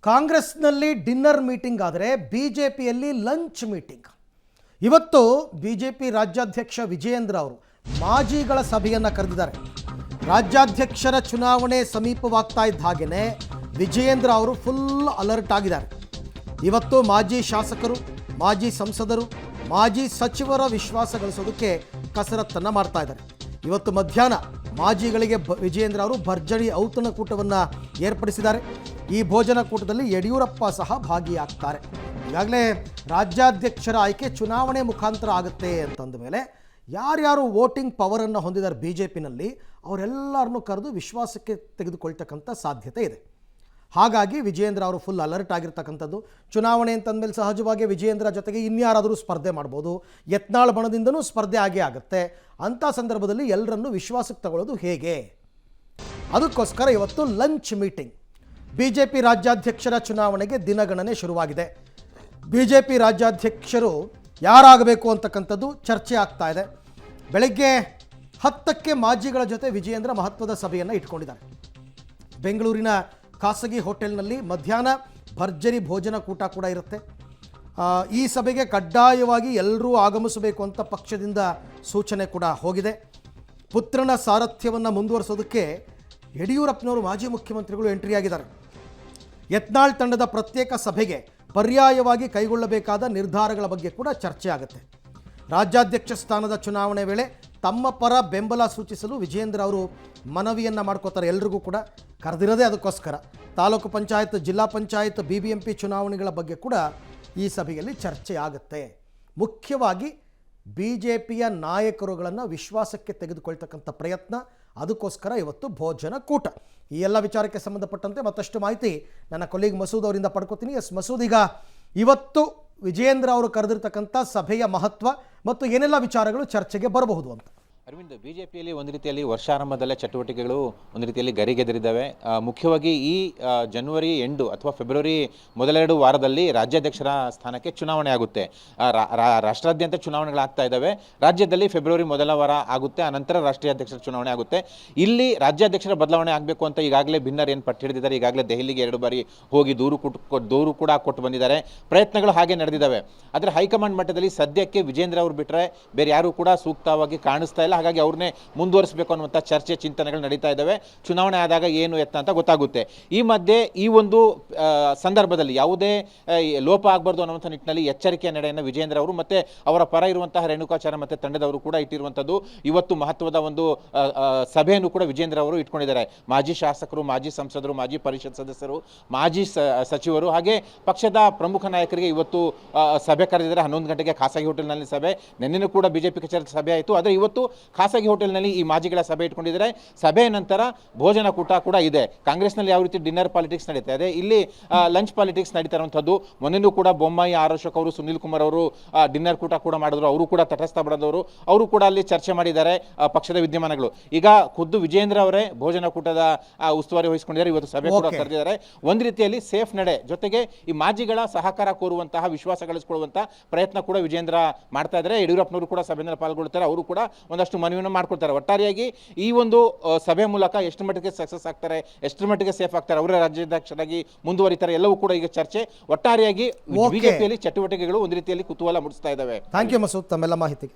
ಕಾಂಗ್ರೆಸ್ನಲ್ಲಿ dinner meeting ಆದರೆ ಬಿಜೆಪಿಯಲ್ಲಿ ಲಂಚ್ ಮೀಟಿಂಗ್. ಇವತ್ತು ಬಿಜೆಪಿ ರಾಜ್ಯಾಧ್ಯಕ್ಷ ವಿಜಯೇಂದ್ರ ಅವರು ಮಾಜಿಗಳ ಸಭೆಯನ್ನು ಕರೆದಿದ್ದಾರೆ. ರಾಜ್ಯಾಧ್ಯಕ್ಷರ ಚುನಾವಣೆ ಸಮೀಪವಾಗ್ತಾ ಇದ್ದ ಹಾಗೆಯೇ ವಿಜಯೇಂದ್ರ ಅವರು ಫುಲ್ ಅಲರ್ಟ್ ಆಗಿದ್ದಾರೆ. ಇವತ್ತು ಮಾಜಿ ಶಾಸಕರು, ಮಾಜಿ ಸಂಸದರು, ಮಾಜಿ ಸಚಿವರ ವಿಶ್ವಾಸ ಗಳಿಸೋದಕ್ಕೆ ಕಸರತ್ತನ್ನು ಮಾಡ್ತಾ ಇದ್ದಾರೆ. ಇವತ್ತು ಮಧ್ಯಾಹ್ನ ಮಾಜಿಗಳಿಗೆ ವಿಜಯೇಂದ್ರ ಅವರು ಭರ್ಜರಿ ಔತಣಕೂಟವನ್ನು ಏರ್ಪಡಿಸಿದ್ದಾರೆ. ಈ ಭೋಜನ ಕೂಟದಲ್ಲಿ ಯಡಿಯೂರಪ್ಪ ಸಹ ಭಾಗಿಯಾಗ್ತಾರೆ. ಈಗಾಗಲೇ ರಾಜ್ಯಾಧ್ಯಕ್ಷರ ಆಯ್ಕೆ ಚುನಾವಣೆ ಮುಖಾಂತರ ಆಗುತ್ತೆ ಅಂತಂದ ಮೇಲೆ ಯಾರ್ಯಾರು ವೋಟಿಂಗ್ ಪವರನ್ನು ಹೊಂದಿದ್ದಾರೆ ಬಿ ಜೆ ಪಿನಲ್ಲಿ ಅವರೆಲ್ಲರನ್ನೂ ಕರೆದು ವಿಶ್ವಾಸಕ್ಕೆ ತೆಗೆದುಕೊಳ್ತಕ್ಕಂಥ ಸಾಧ್ಯತೆ ಇದೆ. ಹಾಗಾಗಿ ವಿಜಯೇಂದ್ರ ಅವರು ಫುಲ್ ಅಲರ್ಟ್ ಆಗಿರ್ತಕ್ಕಂಥದ್ದು. ಚುನಾವಣೆ ಅಂತಂದಮೇಲೆ ಸಹಜವಾಗಿ ವಿಜಯೇಂದ್ರ ಜೊತೆಗೆ ಇನ್ಯಾರಾದರೂ ಸ್ಪರ್ಧೆ ಮಾಡ್ಬೋದು. ಯತ್ನಾಳ್ ಬಣದಿಂದನೂ ಸ್ಪರ್ಧೆ ಆಗೇ ಆಗುತ್ತೆ. ಅಂಥ ಸಂದರ್ಭದಲ್ಲಿ ಎಲ್ಲರನ್ನೂ ವಿಶ್ವಾಸಕ್ಕೆ ತಗೊಳ್ಳೋದು ಹೇಗೆ, ಅದಕ್ಕೋಸ್ಕರ ಇವತ್ತು lunch meeting. B J P ರಾಜ್ಯಾಧ್ಯಕ್ಷರ ಚುನಾವಣೆಗೆ ದಿನಗಣನೆ ಶುರುವಾಗಿದೆ. ಬಿ ಜೆ ಪಿ ರಾಜ್ಯಾಧ್ಯಕ್ಷರು ಯಾರಾಗಬೇಕು ಅಂತಕ್ಕಂಥದ್ದು ಚರ್ಚೆ ಆಗ್ತಾ ಇದೆ. ಬೆಳಗ್ಗೆ 10ಕ್ಕೆ ಮಾಜಿಗಳ ಜೊತೆ ವಿಜಯೇಂದ್ರ ಮಹತ್ವದ ಸಭೆಯನ್ನು ಇಟ್ಕೊಂಡಿದ್ದಾರೆ. ಬೆಂಗಳೂರಿನ ಖಾಸಗಿ ಹೋಟೆಲ್ನಲ್ಲಿ ಮಧ್ಯಾಹ್ನ ಭರ್ಜರಿ ಭೋಜನ ಕೂಟ ಕೂಡ ಇರುತ್ತೆ. ಈ ಸಭೆಗೆ ಕಡ್ಡಾಯವಾಗಿ ಎಲ್ಲರೂ ಆಗಮಿಸಬೇಕು ಅಂತ ಪಕ್ಷದಿಂದ ಸೂಚನೆ ಕೂಡ ಹೋಗಿದೆ. ಪುತ್ರನ ಸಾರಥ್ಯವನ್ನು ಮುಂದುವರಿಸೋದಕ್ಕೆ ಯಡಿಯೂರಪ್ಪನವರು ಮಾಜಿ ಮುಖ್ಯಮಂತ್ರಿಗಳು ಎಂಟ್ರಿ ಆಗಿದ್ದಾರೆ. ಯತ್ನಾಳ್ ತಂಡದ ಪ್ರತ್ಯೇಕ ಸಭೆಗೆ ಪರ್ಯಾಯವಾಗಿ ಕೈಗೊಳ್ಳಬೇಕಾದ ನಿರ್ಧಾರಗಳ ಬಗ್ಗೆ ಕೂಡ ಚರ್ಚೆ ಆಗುತ್ತೆ. ರಾಜ್ಯಾಧ್ಯಕ್ಷ ಸ್ಥಾನದ ಚುನಾವಣೆ ವೇಳೆ ತಮ್ಮ ಪರ ಬೆಂಬಲ ಸೂಚಿಸಲು ವಿಜಯೇಂದ್ರ ಅವರು ಮನವಿಯನ್ನು ಮಾಡ್ಕೋತಾರೆ. ಎಲ್ರಿಗೂ ಕೂಡ ಕರೆದಿರೋದೇ ಅದಕ್ಕೋಸ್ಕರ. ತಾಲೂಕು ಪಂಚಾಯತ್, ಜಿಲ್ಲಾ ಪಂಚಾಯತ್, BBMP ಚುನಾವಣೆಗಳ ಬಗ್ಗೆ ಕೂಡ ಈ ಸಭೆಯಲ್ಲಿ ಚರ್ಚೆ ಆಗುತ್ತೆ. ಮುಖ್ಯವಾಗಿ BJPಯ ನಾಯಕರುಗಳನ್ನು ವಿಶ್ವಾಸಕ್ಕೆ ತೆಗೆದುಕೊಳ್ತಕ್ಕಂಥ ಪ್ರಯತ್ನ, ಅದಕ್ಕೋಸ್ಕರ ಇವತ್ತು ಭೋಜನ ಕೂಟ. ಈ ಎಲ್ಲ ವಿಚಾರಕ್ಕೆ ಸಂಬಂಧಪಟ್ಟಂತೆ ಮತ್ತಷ್ಟು ಮಾಹಿತಿ ನನ್ನ ಕೊಲೀಗ್ ಮಸೂದ್ ಅವರಿಂದ ಪಡ್ಕೋತೀನಿ. ಮಸೂದ್, ಈಗ ಇವತ್ತು ವಿಜಯೇಂದ್ರ ಅವರು ಕರೆದಿರ್ತಕ್ಕಂಥ ಸಭೆಯ ಮಹತ್ವ ಮತ್ತು ಏನೆಲ್ಲ ವಿಚಾರಗಳು ಚರ್ಚೆಗೆ ಬರಬಹುದು ಅಂತ. ಅರವಿಂದ್, ಬಿಜೆಪಿಯಲ್ಲಿ ಒಂದು ರೀತಿಯಲ್ಲಿ ವರ್ಷಾರಂಭದಲ್ಲೇ ಚಟುವಟಿಕೆಗಳು ಒಂದು ರೀತಿಯಲ್ಲಿ ಗರಿಗೆದರಿದ್ದಾವೆ. ಮುಖ್ಯವಾಗಿ ಈ ಜನವರಿ ಎಂಡು ಅಥವಾ ಫೆಬ್ರವರಿ ಮೊದಲೆರಡು ವಾರದಲ್ಲಿ ರಾಜ್ಯಾಧ್ಯಕ್ಷರ ಸ್ಥಾನಕ್ಕೆ ಚುನಾವಣೆ ಆಗುತ್ತೆ. ರಾಷ್ಟ್ರಾದ್ಯಂತ ಚುನಾವಣೆಗಳಾಗ್ತಾ ಇದ್ದಾವೆ. ರಾಜ್ಯದಲ್ಲಿ ಫೆಬ್ರವರಿ ಮೊದಲ ವಾರ ಆಗುತ್ತೆ, ಅನಂತರ ರಾಷ್ಟ್ರೀಯ ಅಧ್ಯಕ್ಷರ ಚುನಾವಣೆ ಆಗುತ್ತೆ. ಇಲ್ಲಿ ರಾಜ್ಯಾಧ್ಯಕ್ಷರ ಬದಲಾವಣೆ ಆಗಬೇಕು ಅಂತ ಈಗಾಗಲೇ ಭಿನ್ನರ್ ಏನು ಪಟ್ಟು ಹಿಡಿದಿದ್ದಾರೆ. ಈಗಾಗಲೇ ದೆಹಲಿಗೆ 2 ಬಾರಿ ಹೋಗಿ ದೂರು ಕೂಡ ಕೊಟ್ಟು ಬಂದಿದ್ದಾರೆ. ಪ್ರಯತ್ನಗಳು ಹಾಗೆ ನಡೆದಿದ್ದಾವೆ. ಆದರೆ ಹೈಕಮಾಂಡ್ ಮಟ್ಟದಲ್ಲಿ ಸದ್ಯಕ್ಕೆ ವಿಜೇಂದ್ರ ಅವರು ಬಿಟ್ಟರೆ ಬೇರೆ ಯಾರು ಕೂಡ ಸೂಕ್ತವಾಗಿ ಕಾಣಿಸ್ತಾ ಇಲ್ಲ. ಹಾಗಾಗಿ ಅವ್ರನ್ನೇ ಮುಂದುವರಿಸಬೇಕು ಅನ್ನುವಂಥ ಚರ್ಚೆ, ಚಿಂತನೆಗಳು ನಡೀತಾ ಇದ್ದಾವೆ. ಚುನಾವಣೆ ಆದಾಗ ಏನು ಎತ್ತ ಅಂತ ಗೊತ್ತಾಗುತ್ತೆ. ಈ ಮಧ್ಯೆ ಈ ಒಂದು ಸಂದರ್ಭದಲ್ಲಿ ಯಾವುದೇ ಲೋಪ ಆಗಬಾರ್ದು ಅನ್ನುವಂಥ ನಿಟ್ಟಿನಲ್ಲಿ ಎಚ್ಚರಿಕೆಯ ನಡೆಯನ್ನು ವಿಜೇಂದ್ರ ಅವರು ಮತ್ತು ಅವರ ಪರ ಇರುವಂತಹ ರೇಣುಕಾಚಾರ್ಯ ಮತ್ತು ತಂಡದವರು ಕೂಡ ಇಟ್ಟಿರುವಂಥದ್ದು. ಇವತ್ತು ಮಹತ್ವದ ಒಂದು ಸಭೆಯನ್ನು ಕೂಡ ವಿಜೇಂದ್ರ ಅವರು ಇಟ್ಕೊಂಡಿದ್ದಾರೆ. ಮಾಜಿ ಶಾಸಕರು, ಮಾಜಿ ಸಂಸದರು, ಮಾಜಿ ಪರಿಷತ್ ಸದಸ್ಯರು, ಮಾಜಿ ಸಚಿವರು ಹಾಗೆ ಪಕ್ಷದ ಪ್ರಮುಖ ನಾಯಕರಿಗೆ ಇವತ್ತು ಸಭೆ ಕರೆದಿದ್ದಾರೆ. 11 ಗಂಟೆಗೆ ಖಾಸಗಿ ಹೋಟೆಲ್ನಲ್ಲಿ ಸಭೆ. ನಿನ್ನೆನೂ ಕೂಡ ಬಿಜೆಪಿ ಕಚೇರಿ ಸಭೆ ಆಯಿತು. ಆದರೆ ಇವತ್ತು ಖಾಸಗಿ ಹೋಟೆಲ್ನಲ್ಲಿ ಈ ಮಾಜಿಗಳ ಸಭೆ ಇಟ್ಕೊಂಡಿದ್ದಾರೆ. ಸಭೆಯ ನಂತರ ಭೋಜನ ಕೂಟ ಕೂಡ ಇದೆ. ಕಾಂಗ್ರೆಸ್ನಲ್ಲಿ ಯಾವ ರೀತಿ ಡಿನ್ನರ್ ಪಾಲಿಟಿಕ್ಸ್ ನಡೀತಾ ಇದೆ, ಇಲ್ಲಿ ಲಂಚ್ ಪಾಲಿಟಿಕ್ಸ್ ನಡೀತಾ ಇರುವಂಥದ್ದು. ಮೊನ್ನೆನೂ ಕೂಡ ಬೊಮ್ಮಾಯಿ, ಆರ್ ಅಶೋಕ್ ಅವರು, ಸುನೀಲ್ ಕುಮಾರ್ ಅವರು ಡಿನ್ನರ್ ಕೂಟ ಕೂಡ ಮಾಡಿದ್ರು. ಅವರು ಕೂಡ ತಟಸ್ಥ ಬಡದವರು, ಅವರು ಕೂಡ ಅಲ್ಲಿ ಚರ್ಚೆ ಮಾಡಿದ್ದಾರೆ ಪಕ್ಷದ ವಿದ್ಯಮಾನಗಳು. ಈಗ ಖುದ್ದು ವಿಜೇಂದ್ರ ಅವರೇ ಭೋಜನ ಕೂಟದ ಉಸ್ತುವಾರಿ ವಹಿಸಿಕೊಂಡಿದ್ದಾರೆ. ಇವತ್ತು ಸಭೆ ಕೂಡ ಕರೆದಿದ್ದಾರೆ. ಒಂದು ರೀತಿಯಲ್ಲಿ ಸೇಫ್ ನಡೆ ಜೊತೆಗೆ ಈ ಮಾಜಿಗಳ ಸಹಕಾರ ಕೋರುವಂತಹ, ವಿಶ್ವಾಸ ಗಳಿಸಿಕೊಳ್ಳುವಂತಹ ಪ್ರಯತ್ನ ಕೂಡ ವಿಜೇಂದ್ರ ಮಾಡ್ತಾ ಇದ್ದಾರೆ. ಯಡಿಯೂರಪ್ಪನವರು ಕೂಡ ಸಭೆಯಲ್ಲಿ ಪಾಲ್ಗೊಳ್ತಾರೆ. ಅವರು ಕೂಡ ಒಂದಷ್ಟು ಮನವಿಯನ್ನು ಮಾಡ್ಕೊಳ್ತಾರೆ. ಒಟ್ಟಾರೆಯಾಗಿ ಈ ಒಂದು ಸಭೆ ಮೂಲಕ ಎಷ್ಟು ಮಟ್ಟಿಗೆ ಸಕ್ಸಸ್ ಆಗ್ತಾರೆ, ಎಷ್ಟು ಮಟ್ಟಿಗೆ ಸೇಫ್ ಆಗ್ತಾರೆ, ಅವರೇ ರಾಜ್ಯಾಧ್ಯಕ್ಷರಾಗಿ ಮುಂದುವರಿತಾರೆ, ಎಲ್ಲವೂ ಕೂಡ ಈಗ ಚರ್ಚೆ. ಒಟ್ಟಾರೆಯಾಗಿ ಬಿಜೆಪಿಯಲ್ಲಿ ಚಟುವಟಿಕೆಗಳು ಒಂದು ರೀತಿಯಲ್ಲಿ ಕುತೂಹಲ ಮೂಡಿಸ್ತಾ ಇದ್ದಾವೆ. ಥ್ಯಾಂಕ್ ಯು ಮಸೂದ್, ತಮ್ಮೆಲ್ಲ ಮಾಹಿತಿಗೆ.